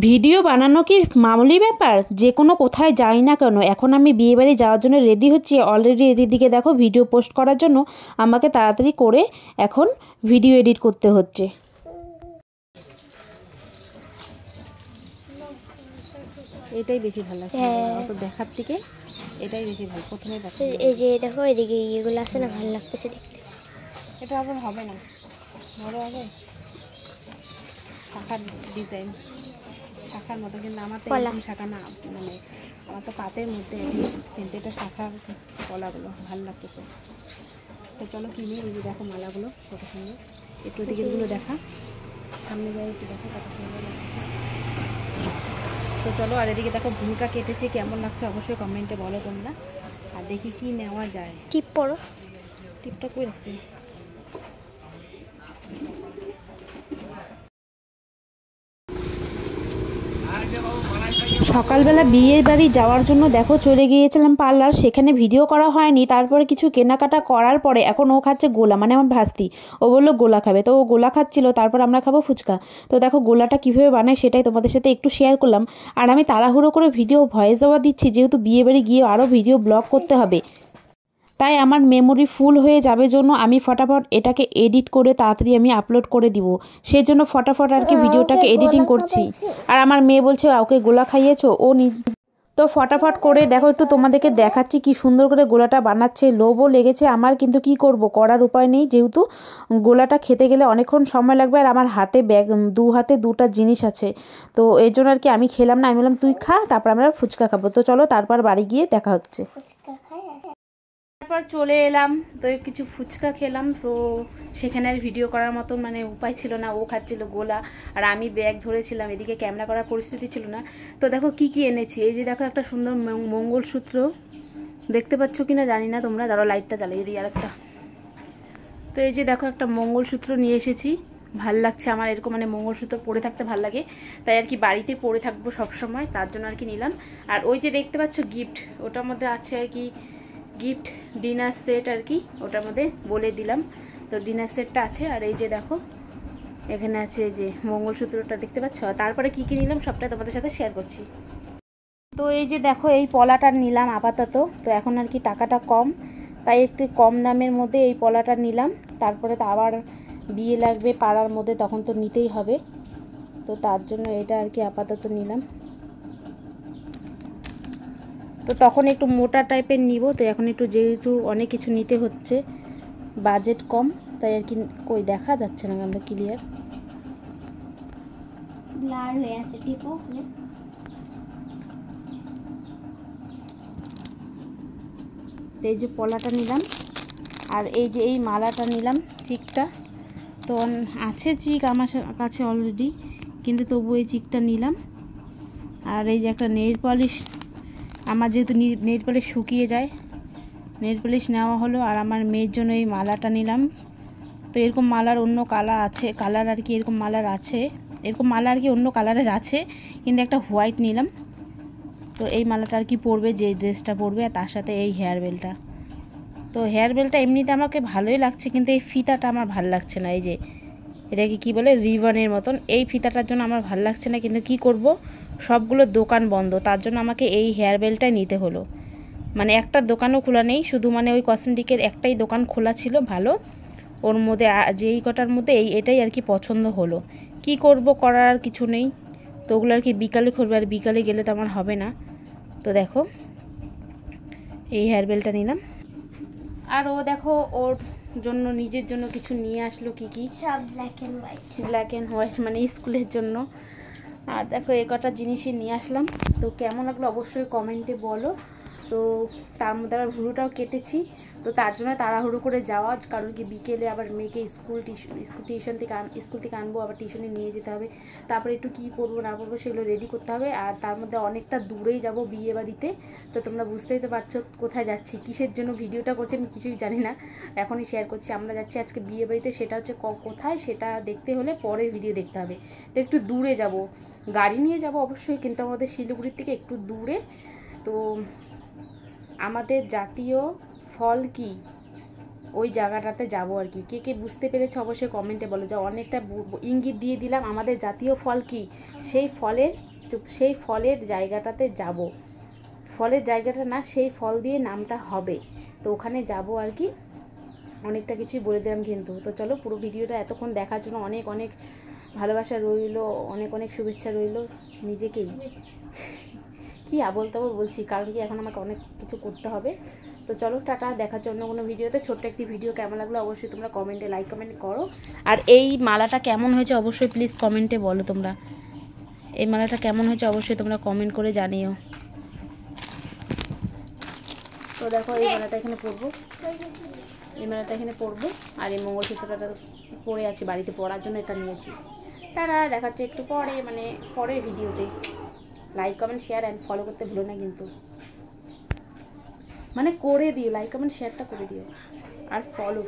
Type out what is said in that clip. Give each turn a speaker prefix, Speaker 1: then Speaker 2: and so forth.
Speaker 1: Video বানানো কি মামুলি ব্যাপার? যে কোনো কোথায় যাই না কেন, এখন আমি বিয়েবাড়ি যাওয়ার জন্য রেডি হচ্ছি। অলরেডি এদিকে দেখো ভিডিও পোস্ট করার জন্য আমাকে তাড়াতাড়ি করে এখন ভিডিও এডিট করতে হচ্ছে। এটাই বেশি ভালো লাগছে, অত দেখার থেকে এটাই বেশি ভালো। প্রথমে
Speaker 2: এই যে দেখো এদিকে এগুলো আছে না, ভালো লাগতেছে দেখতে।
Speaker 1: এটা আবার হবে না, বড় হবে শাখার ডিজাইন, শাখার মতো, কিন্তু আমার তো এরকম শাখা না, মানে আমার তো পাতের মধ্যে কিন্তু এটা শাখার কলাগুলো ভালো লাগতেছে। তো চলো কিনে এই যে দেখো মালাগুলো কত সুন্দর, একটু দিকেরগুলো দেখা, সামনে যাই একটু দেখো কত সুন্দর লাগছে। তো চলো, আর এদিকে দেখো ভুলটা কেটেছে, কেমন লাগছে অবশ্যই কমেন্টে বলো তোমরা। আর দেখি কি নেওয়া যায়।
Speaker 2: টিপ পরো,
Speaker 1: টিপটা কই রাখছি? সকালবেলা বিয়ে বাড়ি যাওয়ার জন্য দেখো চলে গিয়েছিলাম পার্লার, সেখানে ভিডিও করা হয়নি। তারপরে কিছু কেনাকাটা করার পরে এখন ও খাচ্ছে গোলা, মানে আমার ভাস্তি, ও বললো গোলা খাবে, তো ও গোলা খাচ্ছিল। তারপর আমরা খাবো ফুচকা। তো দেখো গোলাটা কীভাবে বানায় সেটাই তোমাদের সাথে একটু শেয়ার করলাম। আর আমি তাড়াহুড়ো করে ভিডিও ভয়েস ওভার দিচ্ছি, যেহেতু বিয়ে বাড়ি গিয়ে আরও ভিডিও ব্লগ করতে হবে, তাই আমার মেমোরি ফুল হয়ে যাবে জন্য আমি ফটাফট এটাকে এডিট করে তাড়াতাড়ি আমি আপলোড করে দিব। সেই জন্য ফটাফট আর কি ভিডিওটাকে এডিটিং করছি। আর আমার মেয়ে বলছে ওকে গোলা খাইয়েছো, ও তো ফটাফট করে দেখো একটু তোমাদেরকে দেখাচ্ছি কি সুন্দর করে গোলাটা বানাচ্ছে। লোভও লেগেছে আমার, কিন্তু কি করব, করার উপায় নেই, যেহেতু গোলাটা খেতে গেলে অনেকক্ষণ সময় লাগবে। আর আমার হাতে দু হাতে দুটা জিনিস আছে, তো এই জন্য আর কি আমি খেলাম না। আমি বললাম তুই খা, তারপর আমরা ফুচকা খাবো। তো চলো তারপর বাড়ি গিয়ে দেখা হচ্ছে। তারপর চলে এলাম, তো কিছু ফুচকা খেলাম। তো সেখানে আর ভিডিও করার মতো মানে উপায় ছিল না, ও খাচ্ছিল গোলা আর আমি ব্যাগ ধরেছিলাম, এদিকে ক্যামেরা করার পরিস্থিতি ছিল না। তো দেখো কি কি এনেছি, এই যে দেখো একটা সুন্দর মঙ্গলসূত্র, দেখতে পাচ্ছ কিনা জানি না তোমরা, ধরো লাইটটা জ্বালিয়ে দিই আরেকটা। তো এই যে দেখো একটা মঙ্গলসূত্র নিয়ে এসেছি, ভাল লাগছে আমার এরকম, মানে মঙ্গলসূত্র পরে থাকতে ভাল লাগে, তাই আর কি বাড়িতে পরে থাকবো সবসময়, তার জন্য আর কি নিলাম। আর ওই যে দেখতে পাচ্ছ গিফট, ওটার মধ্যে আছে আর কি গিফট ডিনার সেট আর কি, ওটার মধ্যে বলে দিলাম। তো ডিনার সেটটা আছে। আর এই যে দেখো এখানে আছে এই যে মঙ্গলসূত্রটা, দেখতে পাচ্ছ। তারপরে কি কি নিলাম সবটা তোমাদের সাথে শেয়ার করছি। তো এই যে দেখো এই পলাটা নিলাম আপাতত, তো এখন আর কি টাকাটা কম, তাই একটু কম দামের মধ্যে এই পলাটা নিলাম। তারপরে তো আবার বিয়ে লাগবে পাড়ার মধ্যে, তখন তো নিতেই হবে, তো তার জন্য এটা আর কি আপাতত নিলাম। তো তখন একটু মোটা টাইপের নিব, তো এখন একটু যেহেতু অনেক কিছু নিতে হচ্ছে, বাজেট কম, তাই আর কি কই দেখা যাচ্ছে না কিন্তু ক্লিয়ার,
Speaker 2: ব্লার হয়ে আছে। টিপো,
Speaker 1: এই যে পলাটা নিলাম, আর এই যে এই মালাটা নিলাম, চিকটা। তো আছে চিক আমার কাছে অলরেডি, কিন্তু তবু এই চিকটা নিলাম। আর এই যে একটা নেল পলিশ, আমার যেহেতু নেল পলিশ শুকিয়ে যায়, নেল পলিশ নেওয়া হলো। আর আমার মেয়ের জন্য এই মালাটা নিলাম। তো এরকম মালার অন্য কালার আর কি, এরকম মালার আছে, এরকম মালা আর কি অন্য কালারের আছে, কিন্তু একটা হোয়াইট নিলাম। তো এই মালাটা আর কি পরবে, যে ড্রেসটা পরবে, আর তার সাথে এই হেয়ার বেলটা। তো হেয়ার বেলটা এমনিতে আমাকে ভালোই লাগছে, কিন্তু এই ফিতাটা আমার ভালো লাগছে না। এই যে এটাকে কি বলে, রিবনের মতন, এই ফিতাটার জন্য আমার ভালো লাগছে না, কিন্তু কি করব, সবগুলো দোকান বন্ধ, তার জন্য আমাকে এই হেয়ার বেলটাই নিতে হলো। মানে একটা দোকানও খোলা নেই, শুধু মানে ওই কসমেটিকের একটাই দোকান খোলা ছিল ভালো, ওর মধ্যে যেই কটার মধ্যে এটাই আর কি পছন্দ হলো। কি করব, করার আর কিছু নেই। তো ওগুলো আর কি বিকালে করবে, আর বিকালে গেলে তো আমার হবে না। তো দেখো এই হেয়ার বেলটা নিলাম। আর ও দেখো ওর জন্য নিজের জন্য কিছু নিয়ে আসলো, কি কি,
Speaker 2: সব ব্ল্যাক এন্ড হোয়াইট,
Speaker 1: মানে স্কুলের জন্য। আর দেখো এই কটা জিনিসই নিয়ে আসলাম। তো কেমন লাগলো অবশ্যই কমেন্টে বলো। তো তার মধ্যে আবার ভুরুটাও কেটেছি, তো তার জন্য তাড়াহুড়ো করে যাওয়া, কারণ কি বিকেলে আবার মেয়েকে স্কুল থেকে আনবো, আবার টিউশনে নিয়ে যেতে হবে। তারপরে একটু কী পরবো না পরবো সেগুলো রেডি করতে হবে। আর তার মধ্যে অনেকটা দূরেই যাব বিয়ে বাড়িতে, তো তোমরা বুঝতেই তো পারছো কোথায় যাচ্ছি, কিসের জন্য ভিডিওটা করছি আমি কিছুই জানি না, এখনই শেয়ার করছি। আমরা যাচ্ছি আজকে বিয়ে বাড়িতে, সেটা হচ্ছে কোথায় সেটা দেখতে হলে পরের ভিডিও দেখতে হবে। তো একটু দূরে যাব, গাড়ি নিয়ে যাব অবশ্যই, কিন্তু আমাদের শিলিগুড়ির থেকে একটু দূরে। তো আমাদের জাতীয় ফল কি? ওই জায়গাটাতে যাব আর কি। কে কে বুঝতে পেরেছে অবশ্যই কমেন্টে বলো। যে অনেকটা ইঙ্গিত দিয়ে দিলাম আমাদের জাতীয় ফল কি, সেই ফলের জায়গাটাতে যাব। ফলের জায়গাটা না, সেই ফল দিয়ে নামটা হবে, তো ওখানে যাব আর কি। অনেকটা কিছুই বলে দিলাম কিন্তু। তো চলো, পুরো ভিডিওটা এতক্ষণ দেখার জন্য অনেক অনেক ভালোবাসা রইল, অনেক অনেক শুভেচ্ছা রইল। নিজেকেই কি আবল তাবল বলছি, কারণ কি এখন আমাকে অনেক কিছু করতে হবে। তো চলো, টাটা, দেখার জন্য কোনো ভিডিওতে। ছোট্ট একটি ভিডিও কেমন লাগলো অবশ্যই তোমরা কমেন্টে লাইক কমেন্ট করো। আর এই মালাটা কেমন হয়েছে অবশ্যই প্লিজ কমেন্টে বলো তোমরা। এই মালাটা কেমন হয়েছে অবশ্যই তোমরা কমেন্ট করে জানিও। তো দেখো, এই মালাটা এখানে পরবো, এই মালাটা এখানে পরবো, আর এই মঙ্গলসূত্রটা পরে আছি বাড়িতে পরার জন্য, এটা নিয়েছি। তারা দেখাচ্ছে একটু পরে, মানে পরের ভিডিওতে। Like comment share and follow করতে ভুলো না কিন্তু, মানে করে দিও, লাইক কমেন্ট শেয়ারটা করে দিও, আর ফলো।